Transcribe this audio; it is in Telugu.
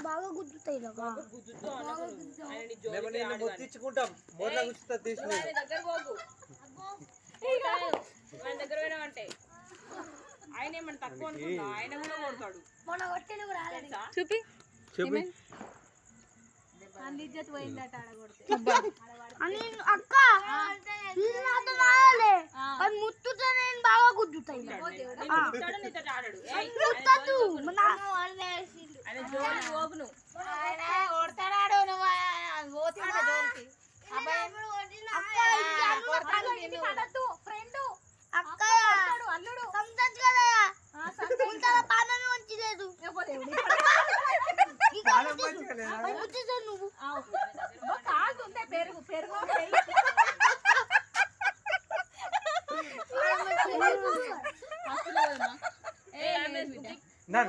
బాగా గుద్దుతాయి మొత్తించుకుంటాం మోర్లా గుచ్చుతా తీసుకుని దగ్గర పోకు మన దగ్గర పోయినామంటే ఆయన ఏమన్నా తక్కువ అనుకుంటా ఆయన కూడా కొడతాడు మొన్న కొట్టేది కూడా రాలేదు చూపి చూపి ఇజ్జత్ పోయిందట ఆడ కొడితే అక్క అది ముట్టుతో నేను బాగా గుద్దుతాయి కొడతాడు నువ్వు అక్క అల్లుడు సంతోష్ కదా పాదమే మంచి లేదు నువ్వు కాదుంటే పెరుగు పెరుగు నా